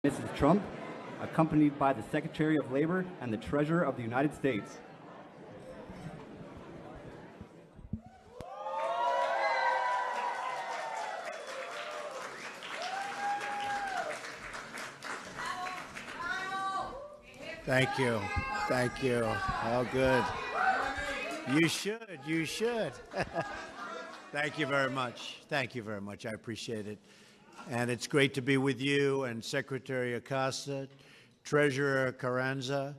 Mrs. Trump, accompanied by the Secretary of Labor and the Treasurer of the United States. Thank you. Thank you. All good. You should. You should. Thank you very much. Thank you very much. I appreciate it. And it's great to be with you and Secretary Acosta, Treasurer Carranza,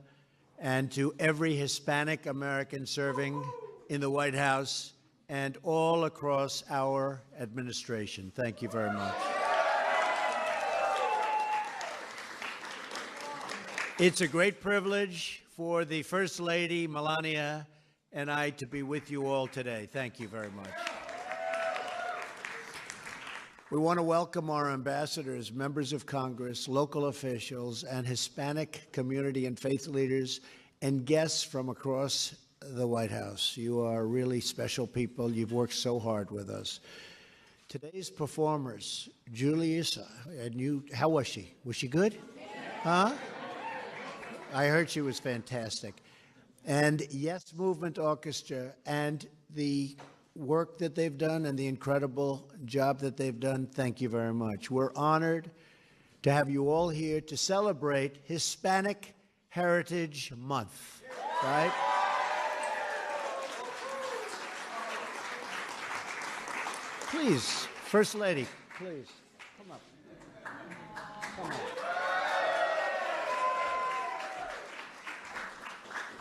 and to every Hispanic American serving in the White House and all across our administration. Thank you very much. It's a great privilege for the First Lady, Melania, and I to be with you all today. Thank you very much. We want to welcome our ambassadors, members of Congress, local officials, and Hispanic community and faith leaders and guests from across the White House. You are really special people. You've worked so hard with us. Today's performers, Julius, how was she? Was she good? Huh? I heard she was fantastic. And Yes Movement Orchestra and the work that they've done and the incredible job that they've done, thank you very much. We're honored to have you all here to celebrate Hispanic Heritage Month, right? Please, First Lady, please, come up. Come on.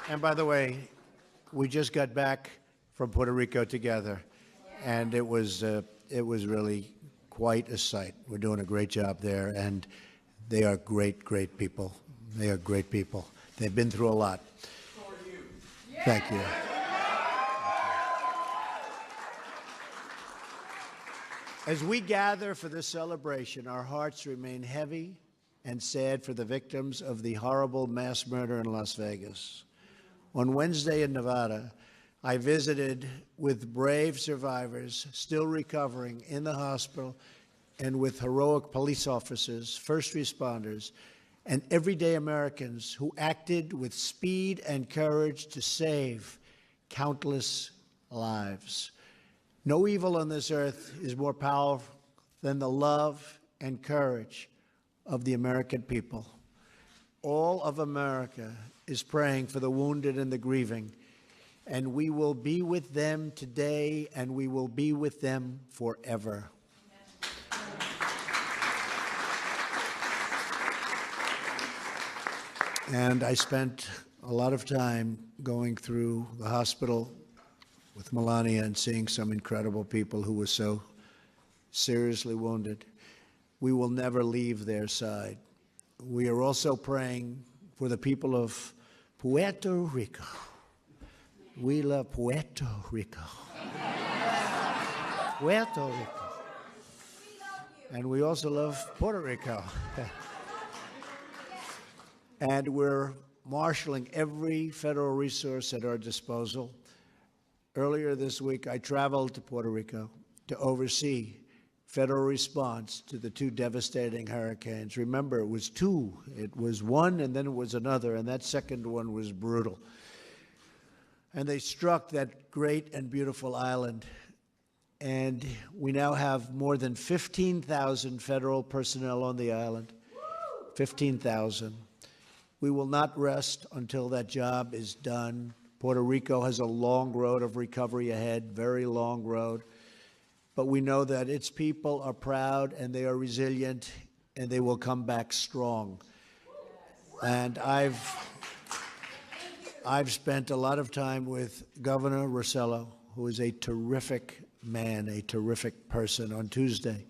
And by the way, we just got back from Puerto Rico together, and it was really quite a sight. We're doing a great job there, and they are great, great people. They are great people. They've been through a lot. So are you. Thank you. As we gather for this celebration, our hearts remain heavy and sad for the victims of the horrible mass murder in Las Vegas. On Wednesday in Nevada, I visited with brave survivors still recovering in the hospital and with heroic police officers, first responders, and everyday Americans who acted with speed and courage to save countless lives. No evil on this earth is more powerful than the love and courage of the American people. All of America is praying for the wounded and the grieving, and we will be with them today, and we will be with them forever. And I spent a lot of time going through the hospital with Melania and seeing some incredible people who were so seriously wounded. We will never leave their side. We are also praying for the people of Puerto Rico. We love Puerto Rico. Puerto Rico. And we also love Puerto Rico. And we're marshaling every federal resource at our disposal. Earlier this week, I traveled to Puerto Rico to oversee federal response to the two devastating hurricanes. Remember, it was two. It was one, and then it was another, and that second one was brutal. And they struck that great and beautiful island. And we now have more than 15,000 federal personnel on the island. 15,000. We will not rest until that job is done. Puerto Rico has a long road of recovery ahead, very long road. But we know that its people are proud and they are resilient and they will come back strong. And I've spent a lot of time with Governor Rossello, who is a terrific man, a terrific person, on Tuesday.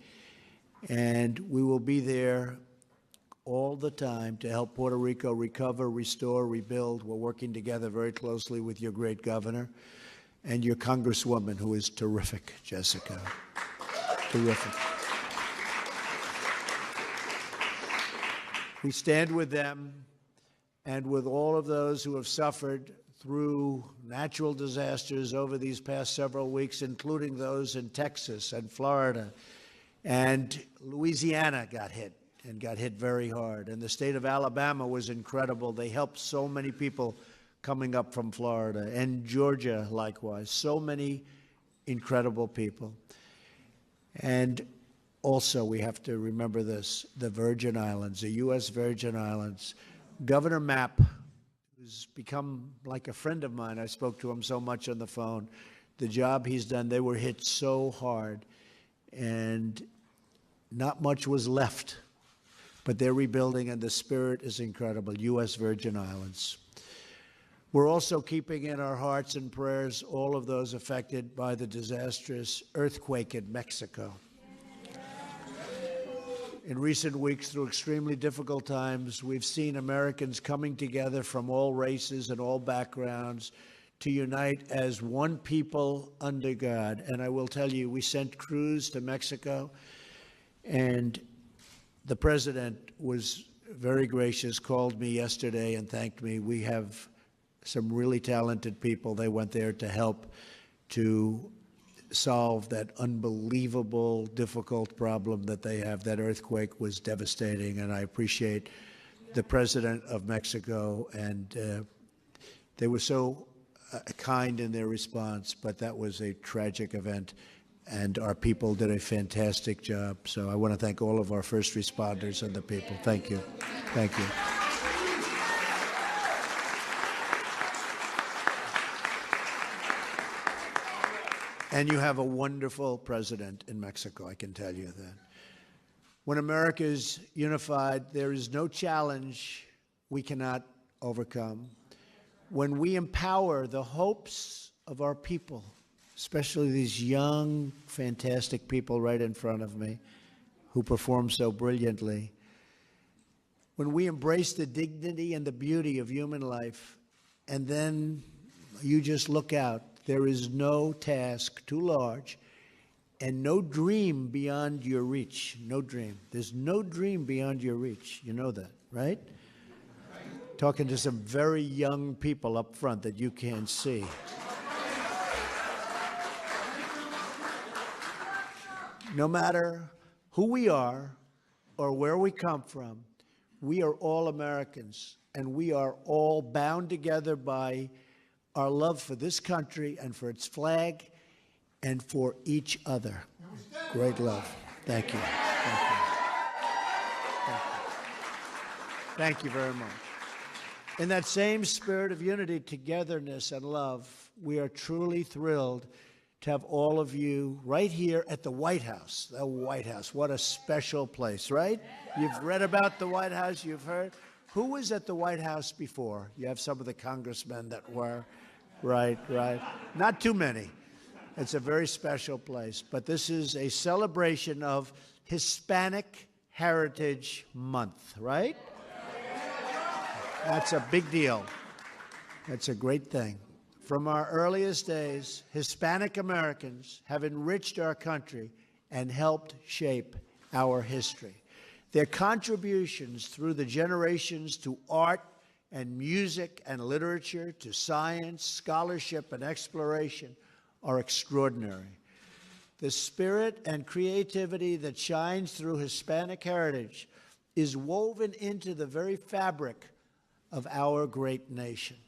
And we will be there all the time to help Puerto Rico recover, restore, rebuild. We're working together very closely with your great governor and your congresswoman, who is terrific, Jessica. Terrific. We stand with them and with all of those who have suffered through natural disasters over these past several weeks, including those in Texas and Florida, and Louisiana got hit. and got hit very hard. And the state of Alabama was incredible. They helped so many people coming up from Florida, and Georgia likewise. So many incredible people. And also, we have to remember this, the Virgin Islands, the U.S. Virgin Islands. Governor Mapp, who's become like a friend of mine, I spoke to him so much on the phone, the job he's done, they were hit so hard, and not much was left. But they're rebuilding, and the spirit is incredible, U.S. Virgin Islands. We're also keeping in our hearts and prayers all of those affected by the disastrous earthquake in Mexico. In recent weeks, through extremely difficult times, we've seen Americans coming together from all races and all backgrounds to unite as one people under God. And I will tell you, we sent crews to Mexico, and the president was very gracious, called me yesterday and thanked me. We have some really talented people. They went there to help to solve that unbelievable, difficult problem that they have. That earthquake was devastating, and I appreciate the president of Mexico, and they were so kind in their response, but that was a tragic event, and our people did a fantastic job. So I want to thank all of our first responders and the people. Thank you. Thank you. And you have a wonderful president in Mexico, I can tell you that. When America is unified, there is no challenge we cannot overcome. When we empower the hopes of our people, especially these young, fantastic people right in front of me who perform so brilliantly, when we embrace the dignity and the beauty of human life, and then you just look out, there is no task too large and no dream beyond your reach. No dream. There's no dream beyond your reach. You know that, right? Talking to some very young people up front that you can't see. No matter who we are or where we come from, we are all Americans, and we are all bound together by our love for this country and for its flag and for each other. Great love. Thank you. Thank you. Thank you. Thank you very much. In that same spirit of unity, togetherness, and love, we are truly thrilled to have all of you right here at the White House. The White House, what a special place, right? You've read about the White House, you've heard. Who was at the White House before? You have some of the congressmen that were. Right. Not too many. It's a very special place. But this is a celebration of Hispanic Heritage Month, right? That's a big deal. That's a great thing. From our earliest days, Hispanic Americans have enriched our country and helped shape our history. Their contributions through the generations to art and music and literature, to science, scholarship, and exploration are extraordinary. The spirit and creativity that shines through Hispanic heritage is woven into the very fabric of our great nation.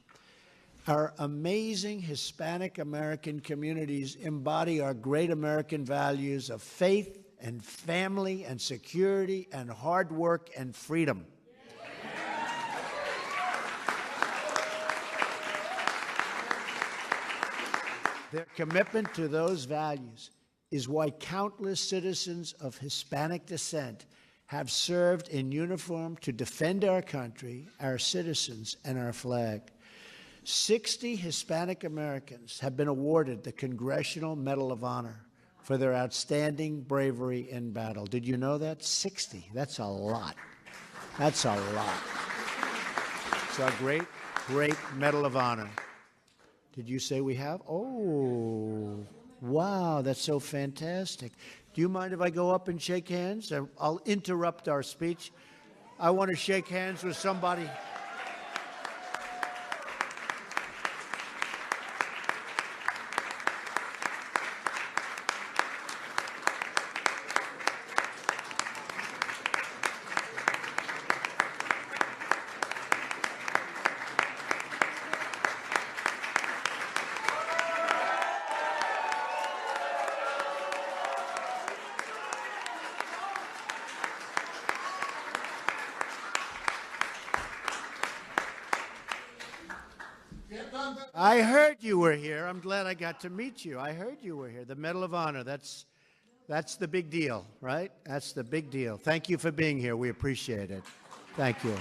Our amazing Hispanic American communities embody our great American values of faith and family and security and hard work and freedom. Their commitment to those values is why countless citizens of Hispanic descent have served in uniform to defend our country, our citizens, and our flag. 60 Hispanic Americans have been awarded the Congressional Medal of Honor for their outstanding bravery in battle. Did you know that? 60. That's a lot. That's a lot. It's a great, great Medal of Honor. Did you say we have? Oh, wow, that's so fantastic. Do you mind if I go up and shake hands? I'll interrupt our speech. I want to shake hands with somebody. I heard you were here. I'm glad I got to meet you. I heard you were here. The Medal of Honor, that's the big deal, right? That's the big deal. Thank you for being here. We appreciate it. Thank you.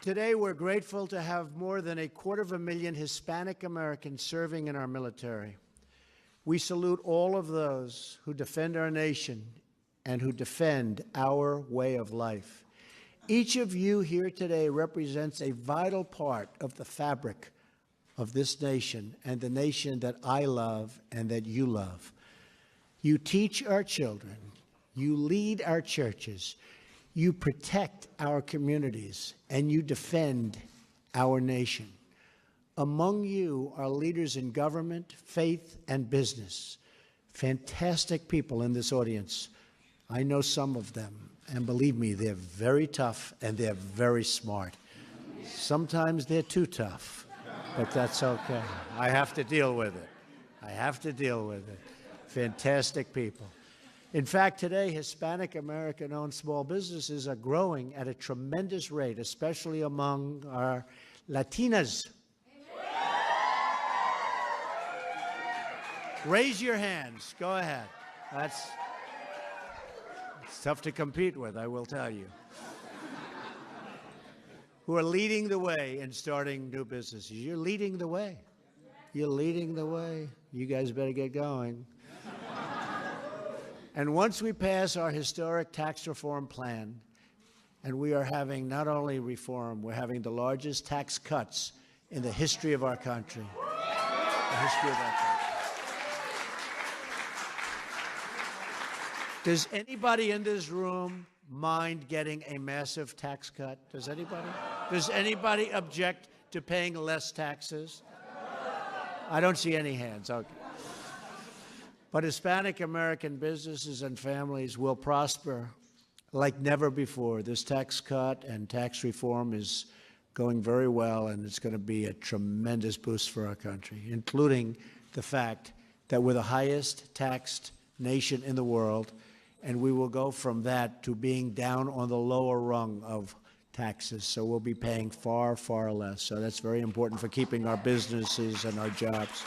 Today, we're grateful to have more than 250,000 Hispanic Americans serving in our military. We salute all of those who defend our nation and who defend our way of life. Each of you here today represents a vital part of the fabric of this nation and the nation that I love and that you love. You teach our children, you lead our churches, you protect our communities, and you defend our nation. Among you are leaders in government, faith, and business. Fantastic people in this audience. I know some of them, and believe me, they're very tough and they're very smart. Sometimes they're too tough, but that's okay. I have to deal with it. I have to deal with it. Fantastic people. In fact, today, Hispanic American-owned small businesses are growing at a tremendous rate, especially among our Latinas. Raise your hands. Go ahead. It's tough to compete with, I will tell you. Who are leading the way in starting new businesses. You're leading the way. You're leading the way. You guys better get going. And once we pass our historic tax reform plan, and we are having not only reform, we're having the largest tax cuts in the history of our country. The history of our country. Does anybody in this room mind getting a massive tax cut? Does anybody? Does anybody object to paying less taxes? I don't see any hands. Okay. But Hispanic American businesses and families will prosper like never before. This tax cut and tax reform is going very well, and it's going to be a tremendous boost for our country, including the fact that we're the highest taxed nation in the world, and we will go from that to being down on the lower rung of taxes. So we'll be paying far, far less. So that's very important for keeping our businesses and our jobs.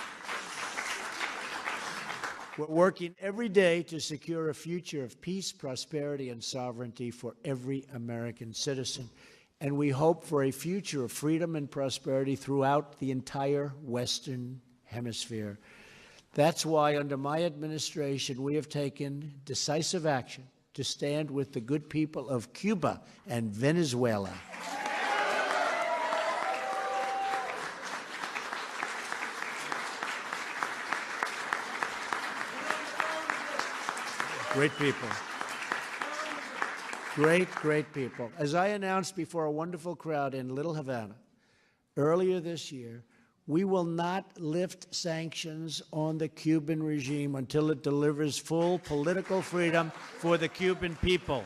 We're working every day to secure a future of peace, prosperity, and sovereignty for every American citizen. And we hope for a future of freedom and prosperity throughout the entire Western Hemisphere. That's why, under my administration, we have taken decisive action to stand with the good people of Cuba and Venezuela. Great people. Great, great people. As I announced before a wonderful crowd in Little Havana earlier this year, we will not lift sanctions on the Cuban regime until it delivers full political freedom for the Cuban people.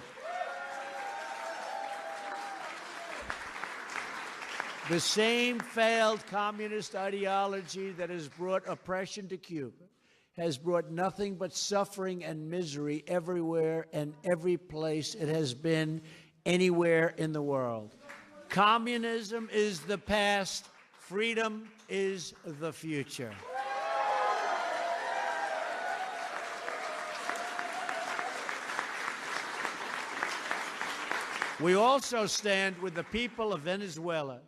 The same failed communist ideology that has brought oppression to Cuba has brought nothing but suffering and misery everywhere and every place it has been anywhere in the world. Communism is the past. Freedom is the future. We also stand with the people of Venezuela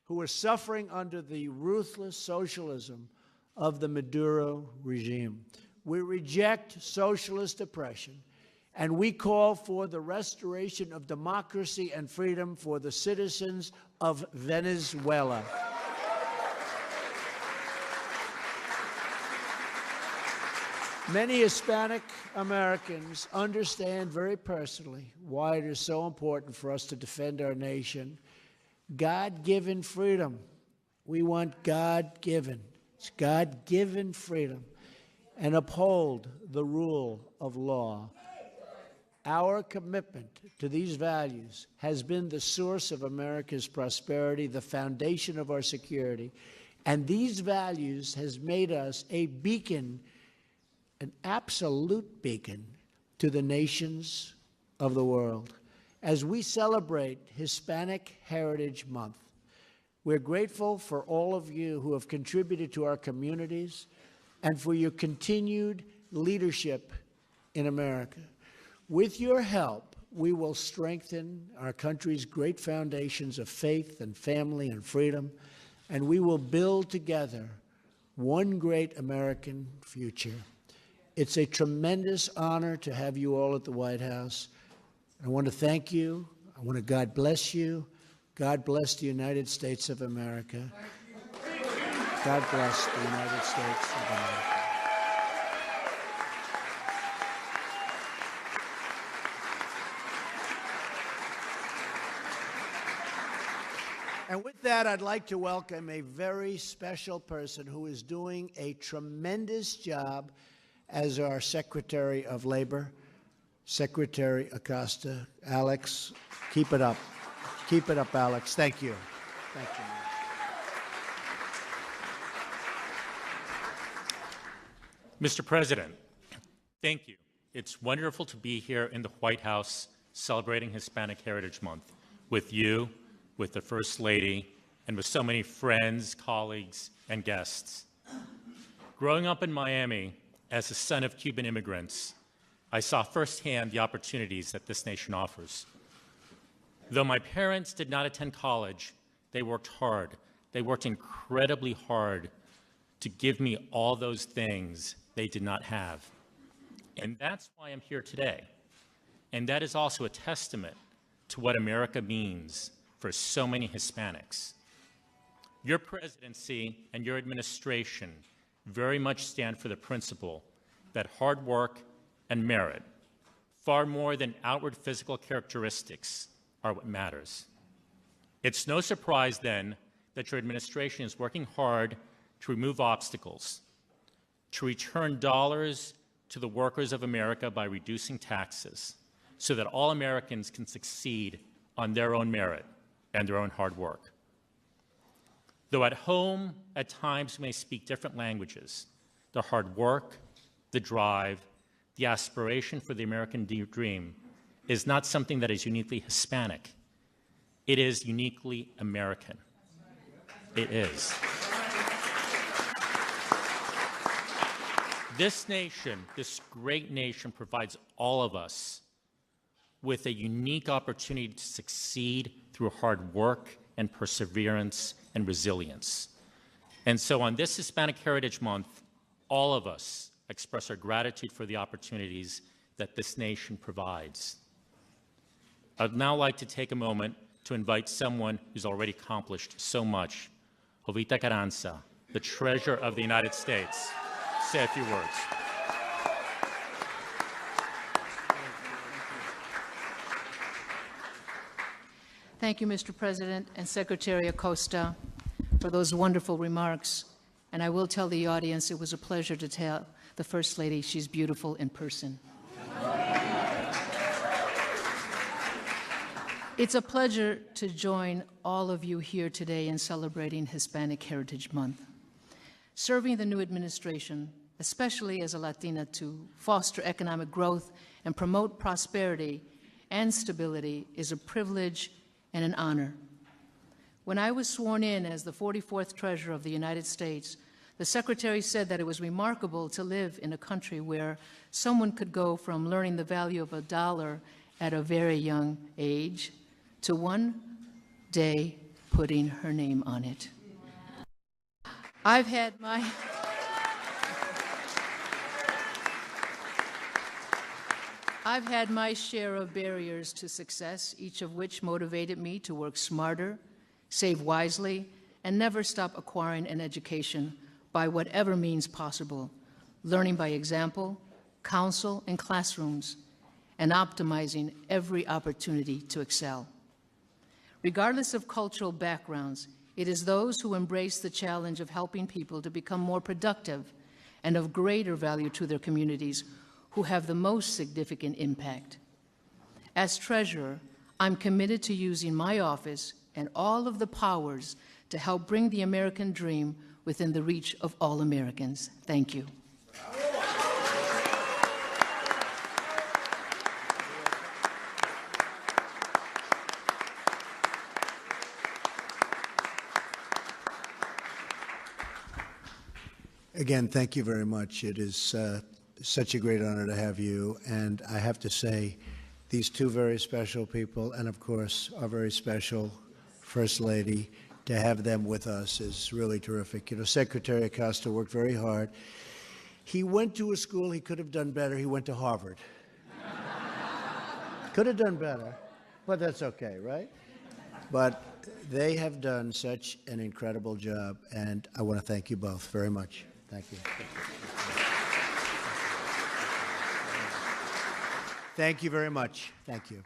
who are suffering under the ruthless socialism of the Maduro regime. We reject socialist oppression, and we call for the restoration of democracy and freedom for the citizens of Venezuela. Many Hispanic Americans understand very personally why it is so important for us to defend our nation. God-given freedom. We want God-given. It's God-given freedom. And uphold the rule of law. Our commitment to these values has been the source of America's prosperity, the foundation of our security. And these values has made us a beacon, an absolute beacon to the nations of the world. as we celebrate Hispanic Heritage Month. We're grateful for all of you who have contributed to our communities and for your continued leadership in America. With your help, we will strengthen our country's great foundations of faith and family and freedom, and we will build together one great American future. It's a tremendous honor to have you all at the White House. I want to thank you. I want to God bless you. God bless the United States of America. God bless the United States of America. And with that, I'd like to welcome a very special person who is doing a tremendous job as our Secretary of Labor, Secretary Acosta. Alex, keep it up. Keep it up, Alex. Thank you. Thank you. Mr. President, thank you. It's wonderful to be here in the White House celebrating Hispanic Heritage Month with you, with the First Lady, and with so many friends, colleagues, and guests. Growing up in Miami as a son of Cuban immigrants, I saw firsthand the opportunities that this nation offers. Though my parents did not attend college, they worked hard. They worked incredibly hard to give me all those things they did not have. And that's why I'm here today. And that is also a testament to what America means for so many Hispanics. Your presidency and your administration very much stand for the principle that hard work and merit, far more than outward physical characteristics, are what matters. It's no surprise, then, that your administration is working hard to remove obstacles, to return dollars to the workers of America by reducing taxes, so that all Americans can succeed on their own merit and their own hard work. Though at home, at times, we may speak different languages, the hard work, the drive, the aspiration for the American dream is not something that is uniquely Hispanic. It is uniquely American. It is. This nation, this great nation, provides all of us with a unique opportunity to succeed through hard work and perseverance and resilience. And so on this Hispanic Heritage Month, all of us express our gratitude for the opportunities that this nation provides. I'd now like to take a moment to invite someone who's already accomplished so much, Jovita Carranza, the Treasurer of the United States, to say a few words. Thank you, Mr. President and Secretary Acosta, for those wonderful remarks. And I will tell the audience it was a pleasure to tell the First Lady she's beautiful in person. It's a pleasure to join all of you here today in celebrating Hispanic Heritage Month. Serving the new administration, especially as a Latina, to foster economic growth and promote prosperity and stability is a privilege and an honor. When I was sworn in as the 44th Treasurer of the United States, the Secretary said that it was remarkable to live in a country where someone could go from learning the value of a dollar at a very young age to one day putting her name on it. I've had my share of barriers to success, each of which motivated me to work smarter, save wisely, and never stop acquiring an education by whatever means possible, learning by example, counsel, and classrooms, and optimizing every opportunity to excel. Regardless of cultural backgrounds, it is those who embrace the challenge of helping people to become more productive and of greater value to their communities who have the most significant impact. As Treasurer, I'm committed to using my office and all of the powers to help bring the American dream within the reach of all Americans. Thank you. Again, thank you very much. It is such a great honor to have you. And I have to say, these two very special people, and of course, our very special First Lady, to have them with us is really terrific. You know, Secretary Acosta worked very hard. He went to a school he could have done better. He went to Harvard. Could have done better, but that's okay, right? But they have done such an incredible job, and I want to thank you both very much. Thank you. Thank you very much. Thank you.